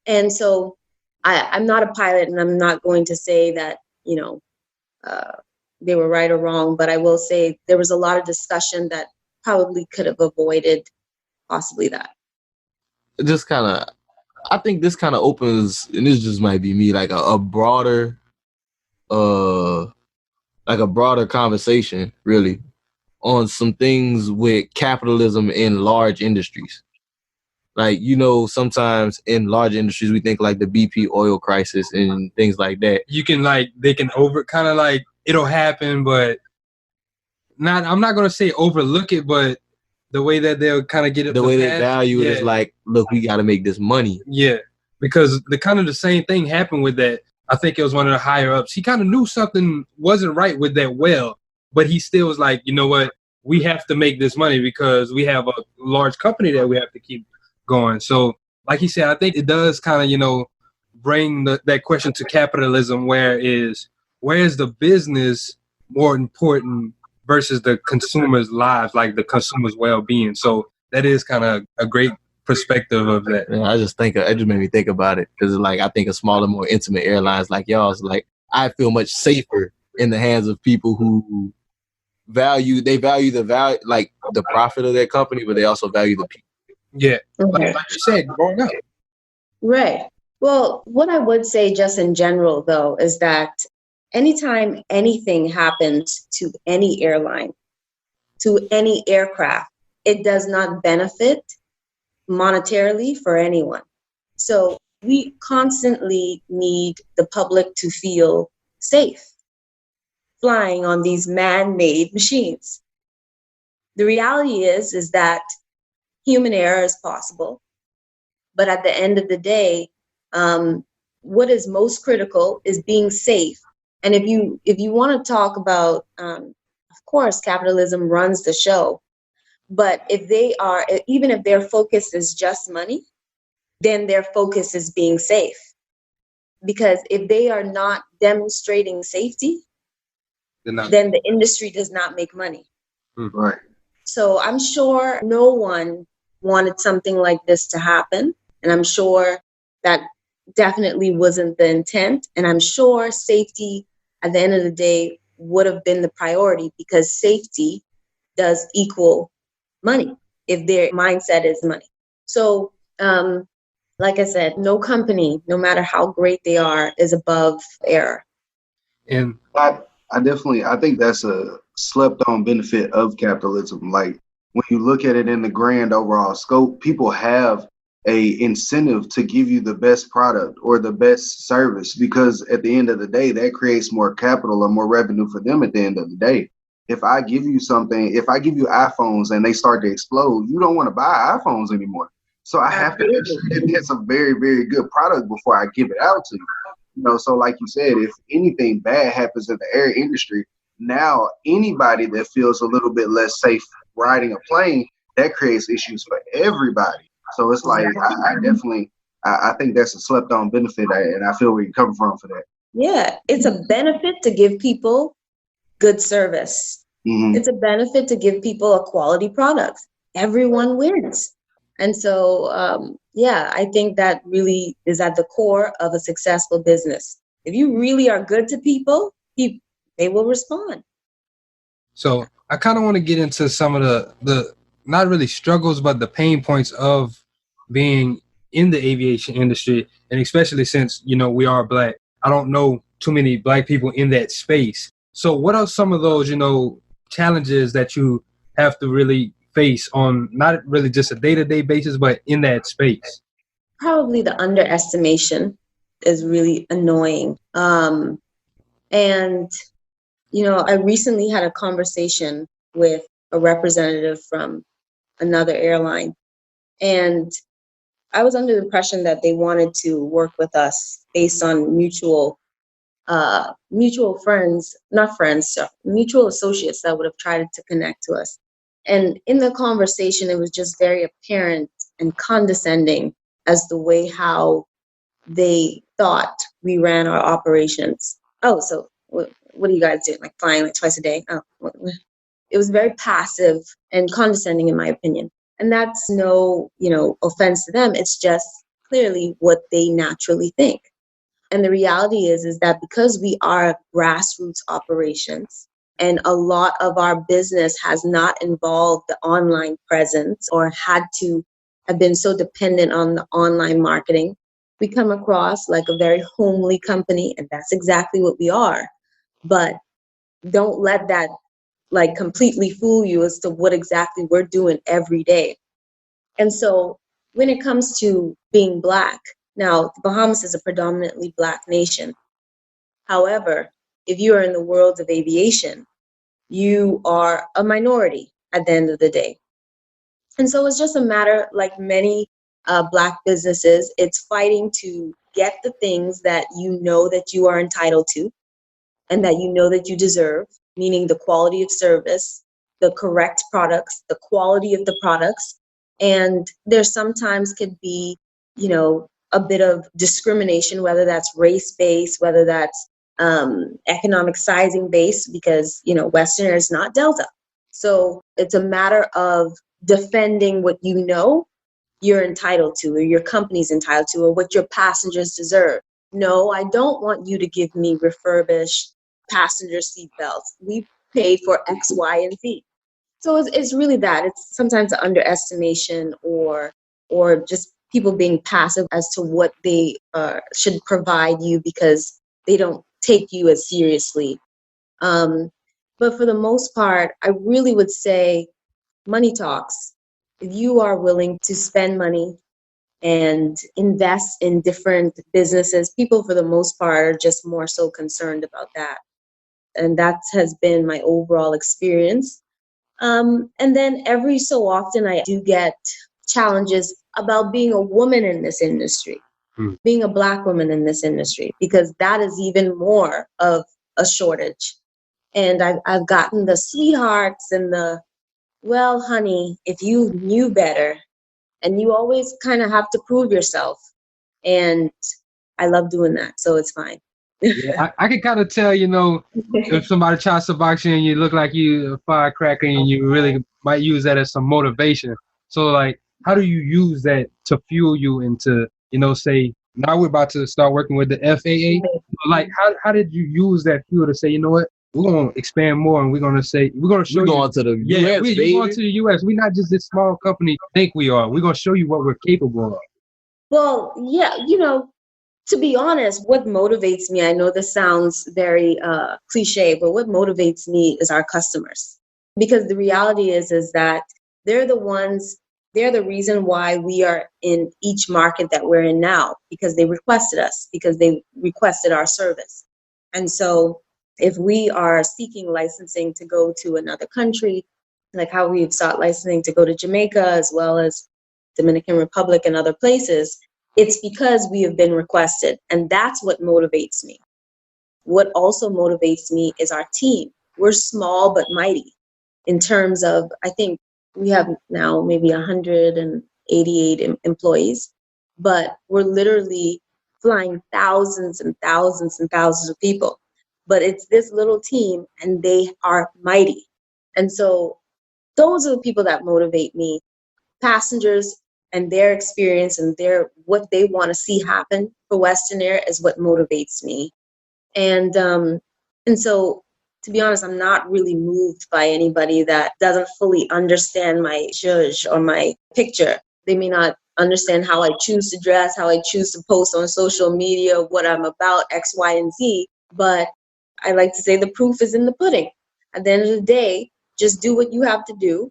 And so I'm not a pilot, and I'm not going to say that, they were right or wrong, but I will say there was a lot of discussion that probably could have avoided possibly that. I think this kind of opens, and this just might be me, like a broader conversation, really, on some things with capitalism in large industries. Like, sometimes in large industries, we think like the BP oil crisis and things like that. You can they can it'll happen, but I'm not going to say overlook it, but the way that they'll kind of get it. The way they value it is like, look, we got to make this money. Yeah, because the same thing happened with that. I think it was one of the higher ups. He kind of knew something wasn't right with that well, but he still was like, you know what? We have to make this money because we have a large company that we have to keep going. So, like he said, I think it does kind of, bring that question to capitalism, where's the business more important versus the consumer's lives, like the consumer's well-being. So that is kind of a great perspective of that. Yeah, it just made me think about it, because I think of smaller, more intimate airlines like y'all's, like I feel much safer in the hands of people who value the value, like the profit of their company, but they also value the people. Yeah, like you said, growing up. Right. Well, what I would say just in general, though, is that anytime anything happens to any airline, to any aircraft, it does not benefit monetarily for anyone. So we constantly need the public to feel safe flying on these man-made machines. The reality is that human error is possible, but at the end of the day, what is most critical is being safe. And if you want to talk about, of course, capitalism runs the show, but even if their focus is just money, then their focus is being safe. Because if they are not demonstrating safety, then the industry does not make money. Right. So I'm sure no one wanted something like this to happen. And I'm sure that definitely wasn't the intent. And I'm sure safety at the end of the day would have been the priority, because safety does equal money if their mindset is money. So, like I said, no company, no matter how great they are, is above error. And I think that's a slept on benefit of capitalism. Like when you look at it in the grand overall scope, people have a incentive to give you the best product or the best service, because at the end of the day, that creates more capital or more revenue for them at the end of the day. If I give you iPhones and they start to explode, you don't want to buy iPhones anymore. So I have to it's a very, very good product before I give it out to you. So like you said, if anything bad happens in the air industry, Now, anybody that feels a little bit less safe riding a plane, that creates issues for everybody. So it's like, I definitely, I think that's a slept on benefit, and I feel where you're coming from for that. Yeah, it's a benefit to give people good service. It's a benefit to give people a quality product. Everyone wins. And so, yeah, I think that really is at the core of a successful business. If you really are good to people, they will respond. So I kind of want to get into some of the not really struggles, but the pain points of being in the aviation industry, and especially since, you know, we are Black. I don't know too many Black people in that space. So what are some of those, you know, challenges that you have to really face on not really just a day-to-day basis, but in that space? Probably the underestimation is really annoying. And you know, I recently had a conversation with a representative from another airline, and I was under the impression that they wanted to work with us based on mutual friends, not friends, so mutual associates that would have tried to connect to us. And in the conversation, it was just very apparent and condescending as the way how they thought we ran our operations. Oh, so what are you guys doing? Like flying like twice a day? Oh, it was very passive and condescending, in my opinion. And that's no, you know, offense to them. It's just clearly what they naturally think. And the reality is that because we are grassroots operations and a lot of our business has not involved the online presence or had to have been so dependent on the online marketing, we come across like a very homely company, and that's exactly what we are. But don't let that like completely fool you as to what exactly we're doing every day. And so when it comes to being Black, now the Bahamas is a predominantly Black nation. However, if you are in the world of aviation, you are a minority at the end of the day. And so it's just a matter, like many Black businesses, it's fighting to get the things that you know that you are entitled to and that you know that you deserve, meaning the quality of service, the correct products, the quality of the products. And there sometimes could be, you know, a bit of discrimination, whether that's race-based, whether that's economic sizing based, because, you know, Westerner is not Delta. So it's a matter of defending what you know you're entitled to, or your company's entitled to, or what your passengers deserve. No, I don't want you to give me refurbished passenger seat belts. We paid for X, Y, and Z. So it's really that. It's sometimes an underestimation or just people being passive as to what they should provide you because they don't take you as seriously. But for the most part, I really would say money talks. If you are willing to spend money and invest in different businesses, people for the most part are just more so concerned about that. And that has been my overall experience. And then every so often I do get challenges about being a woman in this industry, being a Black woman in this industry, because that is even more of a shortage. And I've gotten the sweethearts and the, well, honey, if you knew better, and you always kind of have to prove yourself. And I love doing that, so it's fine. Yeah, I can kind of tell, you know, if somebody tries to box you and you look like you a firecracker and you really might use that as some motivation. So, like, how do you use that to fuel you into, you know, say, now we're about to start working with the FAA. Like, how did you use that fuel to say, you know what, we're going to expand more and we're going to say, we're going to show you. We're going to the US, we're going to the US. We're not just this small company think we are. We're going to show you what we're capable of. Well, yeah, you know, to be honest, what motivates me, I know this sounds very cliche, but what motivates me is our customers. Because the reality is that they're the reason why we are in each market that we're in now, because they requested us, because they requested our service. And so if we are seeking licensing to go to another country, like how we've sought licensing to go to Jamaica as well as Dominican Republic and other places, it's because we have been requested. And that's what motivates me. What also motivates me is our team. we're small but mighty in terms of, I think we have now maybe 188 employees, but we're literally flying thousands and thousands and thousands of people. But it's this little team and they are mighty. And so those are the people that motivate me. Passengers and their experience and what they want to see happen for Western Air is what motivates me. And so, to be honest, I'm not really moved by anybody that doesn't fully understand my zhuzh or my picture. They may not understand how I choose to dress, how I choose to post on social media, what I'm about, X, Y, and Z. But I like to say the proof is in the pudding. At the end of the day, just do what you have to do.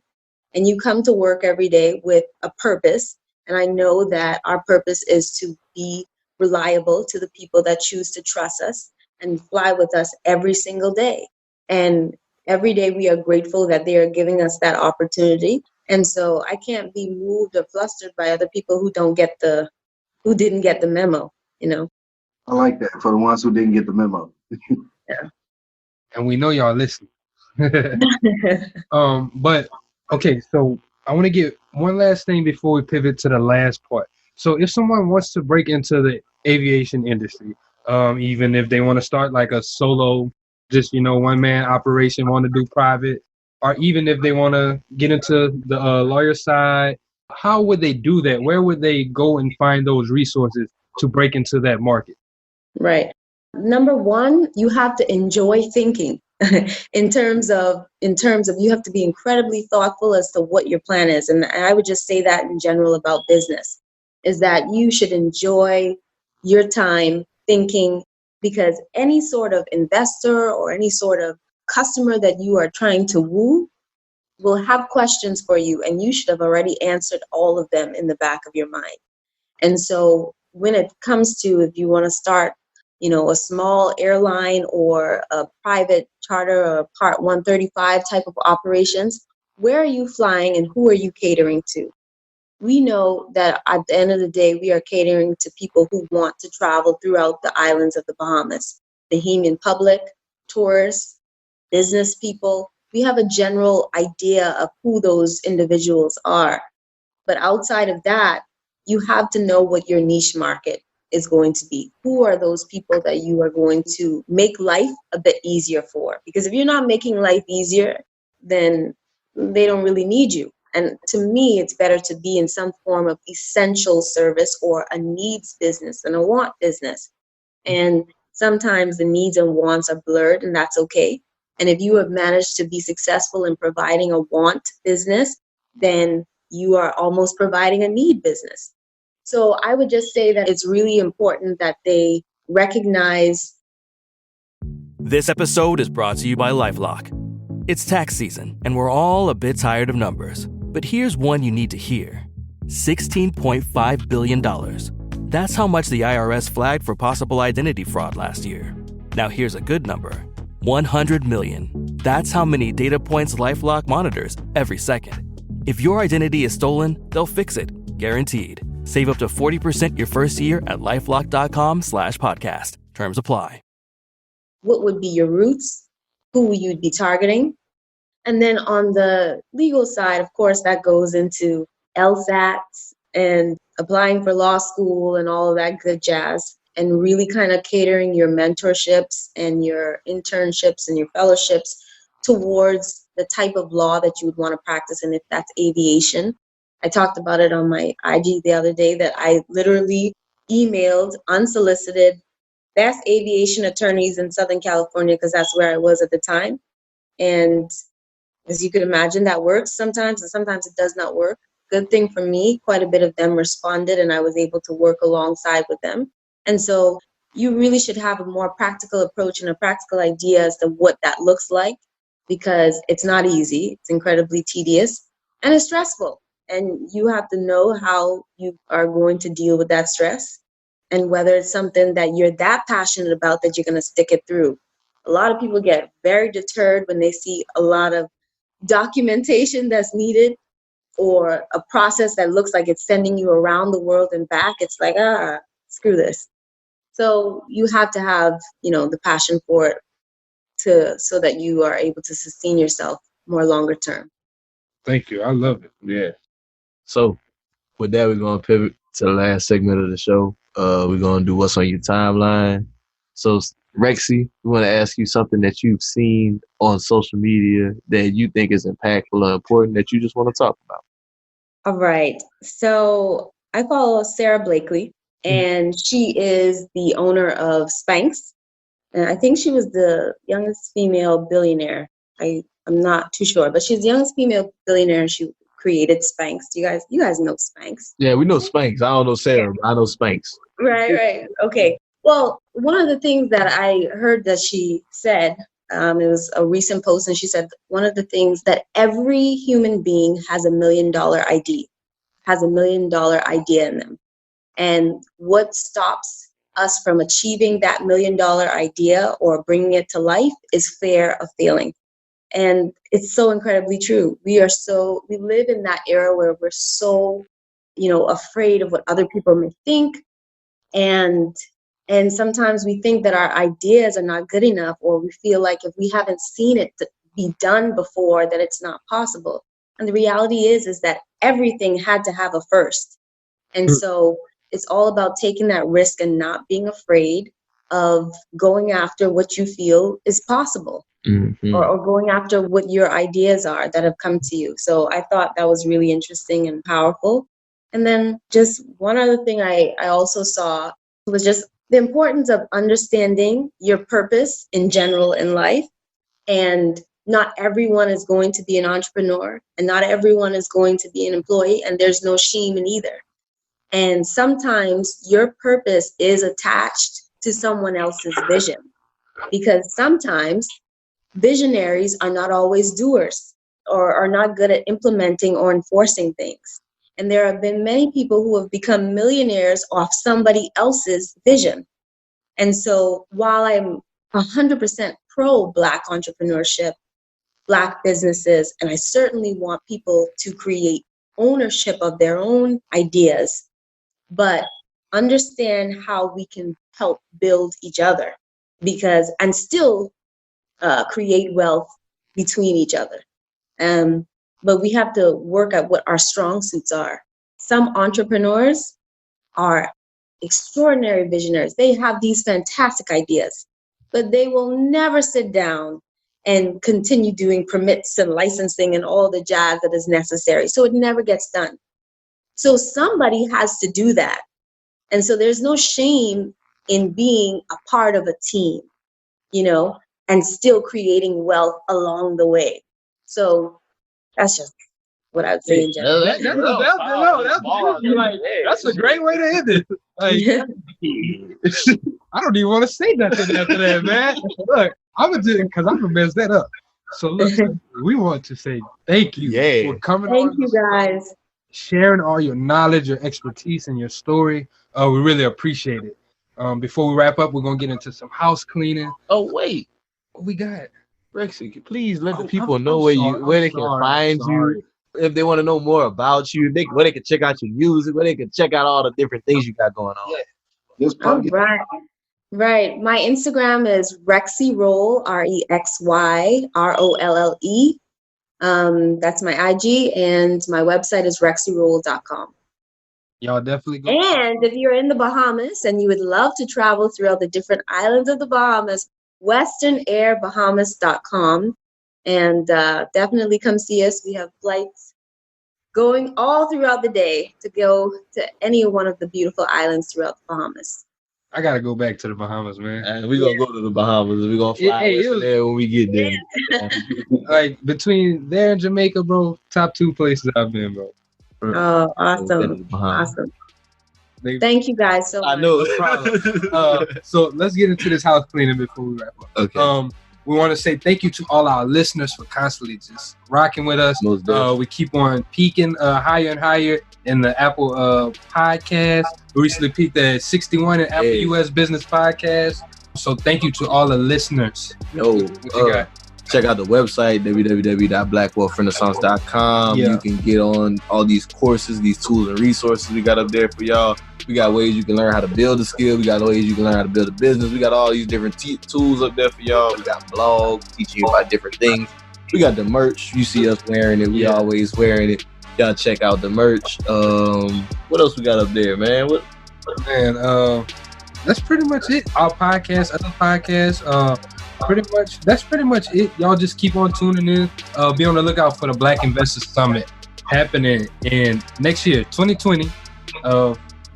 And you come to work every day with a purpose. And I know that our purpose is to be reliable to the people that choose to trust us and fly with us every single day. And every day we are grateful that they are giving us that opportunity. And so I can't be moved or flustered by other people who didn't get the memo, you know. I like that, for the ones who didn't get the memo. Yeah. And we know y'all listen. But okay, so I want to get one last thing before we pivot to the last part. So if someone wants to break into the aviation industry, even if they want to start like a solo, just one man operation, want to do private, or even if they want to get into the lawyer side, how would they do that? Where would they go and find those resources to break into that market? Right. Number one, you have to enjoy thinking. in terms of you have to be incredibly thoughtful as to what your plan is. And I would just say that in general about business, is that you should enjoy your time thinking, because any sort of investor or any sort of customer that you are trying to woo will have questions for you, and you should have already answered all of them in the back of your mind. And so when it comes to, if you want to start, a small airline or a private charter or Part 135 type of operations, where are you flying and who are you catering to? We know that at the end of the day, we are catering to people who want to travel throughout the islands of the Bahamas, Bahamian public, tourists, business people. We have a general idea of who those individuals are. But outside of that, you have to know what your niche market is going to be. Who are those people that you are going to make life a bit easier for? Because if you're not making life easier, then they don't really need you. And to me, it's better to be in some form of essential service or a needs business than a want business. And sometimes the needs and wants are blurred, and that's okay. And if you have managed to be successful in providing a want business, then you are almost providing a need business. So I would just say that it's really important that they recognize. This episode is brought to you by LifeLock. It's tax season, and we're all a bit tired of numbers. But here's one you need to hear. $16.5 billion. That's how much the IRS flagged for possible identity fraud last year. Now here's a good number. 100 million. That's how many data points LifeLock monitors every second. If your identity is stolen, they'll fix it. Guaranteed. Save up to 40% your first year at LifeLock.com/podcast. Terms apply. What would be your roots? Who you'd be targeting? And then on the legal side, of course, that goes into LSATs and applying for law school and all of that good jazz, and really kind of catering your mentorships and your internships and your fellowships towards the type of law that you would want to practice. And if that's aviation, I talked about it on my IG the other day that I literally emailed unsolicited best aviation attorneys in Southern California, because that's where I was at the time. And as you could imagine, that works sometimes, and sometimes it does not work. Good thing for me, quite a bit of them responded, and I was able to work alongside with them. And so you really should have a more practical approach and a practical idea as to what that looks like, because it's not easy. It's incredibly tedious and it's stressful. And you have to know how you are going to deal with that stress, and whether it's something that you're that passionate about that you're going to stick it through. A lot of people get very deterred when they see a lot of documentation that's needed, or a process that looks like it's sending you around the world and back. It's like, screw this. So you have to have, the passion for it so that you are able to sustain yourself more longer term. Thank you. I love it. Yeah. So with that, we're going to pivot to the last segment of the show. We're going to do what's on your timeline. So Rexy, we want to ask you something that you've seen on social media that you think is impactful or important that you just want to talk about. All right. So I follow Sarah Blakely, and she is the owner of Spanx. And I think she was the youngest female billionaire. I'm not too sure, but she's the youngest female billionaire, and she created Spanx. You guys know Spanx. Yeah, we know Spanx. I don't know Sarah, but I know Spanx. Right. Okay. Well, one of the things that I heard that she said, it was a recent post, and she said one of the things that every human being has $1 million idea, has $1 million idea in them. And what stops us from achieving that $1 million idea or bringing it to life is fear of failing. And it's so incredibly true. We live in that era where we're so, afraid of what other people may think. And sometimes we think that our ideas are not good enough, or we feel like if we haven't seen it be done before, that it's not possible. And the reality is that everything had to have a first. And so it's all about taking that risk and not being afraid of going after what you feel is possible, or going after what your ideas are that have come to you. So I thought that was really interesting and powerful. And then just one other thing I also saw was just the importance of understanding your purpose in general in life. And not everyone is going to be an entrepreneur, and not everyone is going to be an employee, and there's no shame in either. And sometimes your purpose is attached to someone else's vision, because sometimes visionaries are not always doers, or are not good at implementing or enforcing things. And there have been many people who have become millionaires off somebody else's vision. And so while I'm 100% pro Black entrepreneurship, Black businesses, and I certainly want people to create ownership of their own ideas, but understand how we can help build each other, and still create wealth between each other. But we have to work at what our strong suits are. Some entrepreneurs are extraordinary visionaries. They have these fantastic ideas, but they will never sit down and continue doing permits and licensing and all the jazz that is necessary. So it never gets done. So somebody has to do that. And so there's no shame in being a part of a team, and still creating wealth along the way. So that's just what I would say in general. That's a great way to end it. Like, I don't even want to say nothing after that, man. Look, I'm gonna mess that up. So look, we want to say thank you for coming on. Thank you guys. Sharing all your knowledge, your expertise, and your story. We really appreciate it. Before we wrap up, we're gonna get into some house cleaning. Oh wait, what we got? Rexy, please let the people know where they can find you. If they want to know more about you, where they can check out your music, where they can check out all the different things you got going on. All right. My Instagram is Rexy Rolle, RexyRolle. That's my IG, and my website is rexyrolle.com. Y'all definitely go. And if you're in the Bahamas and you would love to travel throughout the different islands of the Bahamas, westernAirBahamas.com, and definitely come see us. We have flights going all throughout the day to go to any one of the beautiful islands throughout the Bahamas. I gotta go back to the Bahamas, man. We're gonna go to the Bahamas. We're gonna fly there when we get there. Like between there and Jamaica, bro, top 2 places I've been, bro. Oh, awesome. Awesome. Thank you guys so much. I know. No problem. So let's get into this house cleaning before we wrap up. Okay. We want to say thank you to all our listeners for constantly just rocking with us. We keep on peaking higher and higher in the Apple podcast. We recently peaked at 61 in Apple US Business Podcast. So thank you to all the listeners. What you got? Check out the website, www.blackwealthrenaissance.com. Yeah. You can get on all these courses, these tools and resources we got up there for y'all. We got ways you can learn how to build a skill. We got ways you can learn how to build a business. We got all these different tools up there for y'all. We got blogs teaching you about different things. We got the merch. You see us wearing it. We always wearing it. Y'all check out the merch. What else we got up there, man? That's pretty much it. Our podcast, other podcasts, that's pretty much it. Y'all just keep on tuning in. Be on the lookout for the Black Investors Summit happening in next year, 2020.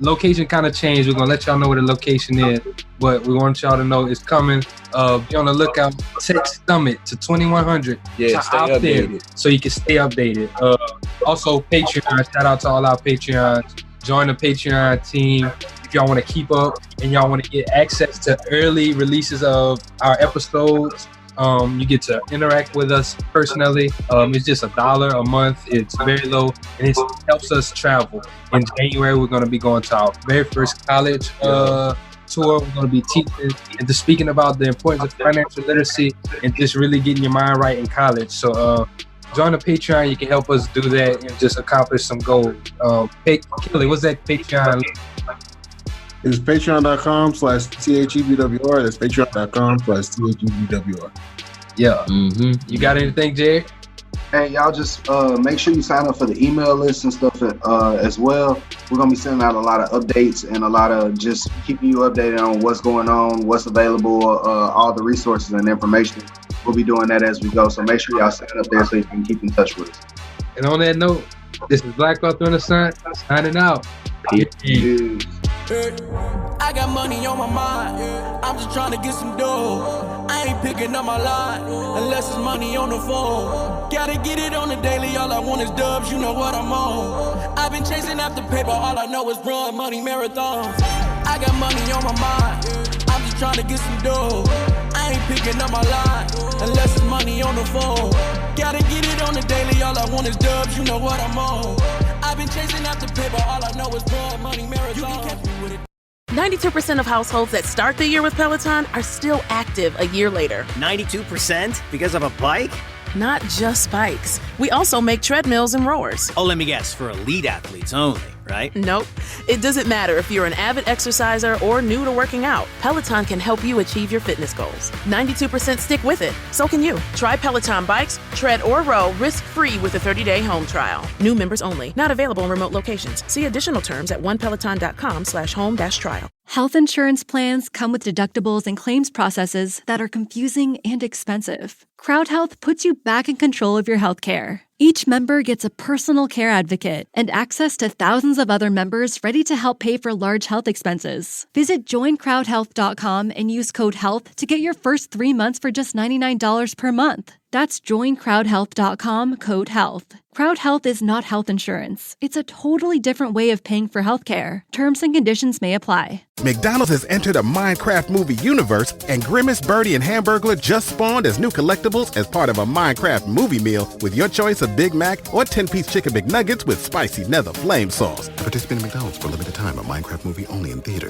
Location kind of changed. We're gonna let y'all know where the location is, but we want y'all to know it's coming. Be on the lookout. Text Summit to 2100. Yeah, stay updated. So you can stay updated. Also, Patreon. Shout out to all our Patreons. Join the Patreon team if y'all want to keep up and y'all want to get access to early releases of our episodes. You get to interact with us personally. It's just $1 a month. It's very low, and it helps us travel. In January, we're going to be going to our very first college tour. We're going to be teaching and just speaking about the importance of financial literacy and just really getting your mind right in college. So join the Patreon. You can help us do that and just accomplish some goals. Kelly, what's that Patreon? It's patreon.com/THEBWR. That's patreon.com/THEBWR. Yeah. You got anything, Jared? Hey, y'all just make sure you sign up for the email list and stuff as well. We're going to be sending out a lot of updates and a lot of just keeping you updated on what's going on, what's available, all the resources and information. We'll be doing that as we go. So make sure y'all sign up there so you can keep in touch with us. And on that note, this is Black Wealth Renaissance signing out. Peace. I got money on my mind. I'm just trying to get some dough. I ain't picking up my line unless it's money on the phone. Gotta get it on the daily. All I want is dubs. You know what I'm on. I've been chasing after paper. All I know is run money marathons. I got money on my mind. I'm just trying to get some dough. I ain't picking up my line unless it's money on the phone. Gotta get it on the daily. All I want is dubs. You know what I'm on. I've been chasing after paper. All I know is run money marathons. You can catch me with it. 92% of households that start the year with Peloton are still active a year later. 92% because of a bike? Not just bikes. We also make treadmills and rowers. Oh, let me guess, for elite athletes only, right? Nope. It doesn't matter if you're an avid exerciser or new to working out. Peloton can help you achieve your fitness goals. 92% stick with it. So can you. Try Peloton bikes, tread, or row risk-free with a 30-day home trial. New members only. Not available in remote locations. See additional terms at onepeloton.com/home-trial. Health insurance plans come with deductibles and claims processes that are confusing and expensive. CrowdHealth puts you back in control of your health care. Each member gets a personal care advocate and access to thousands of other members ready to help pay for large health expenses. Visit joincrowdhealth.com and use code HEALTH to get your first 3 months for just $99 per month. That's joincrowdhealth.com, code HEALTH. CrowdHealth is not health insurance. It's a totally different way of paying for healthcare. Terms and conditions may apply. McDonald's has entered a Minecraft movie universe, and Grimace, Birdie, and Hamburglar just spawned as new collectibles as part of a Minecraft movie meal with your choice of Big Mac or 10-piece Chicken McNuggets with spicy nether flame sauce. Participate in McDonald's for a limited time. A Minecraft movie only in theaters.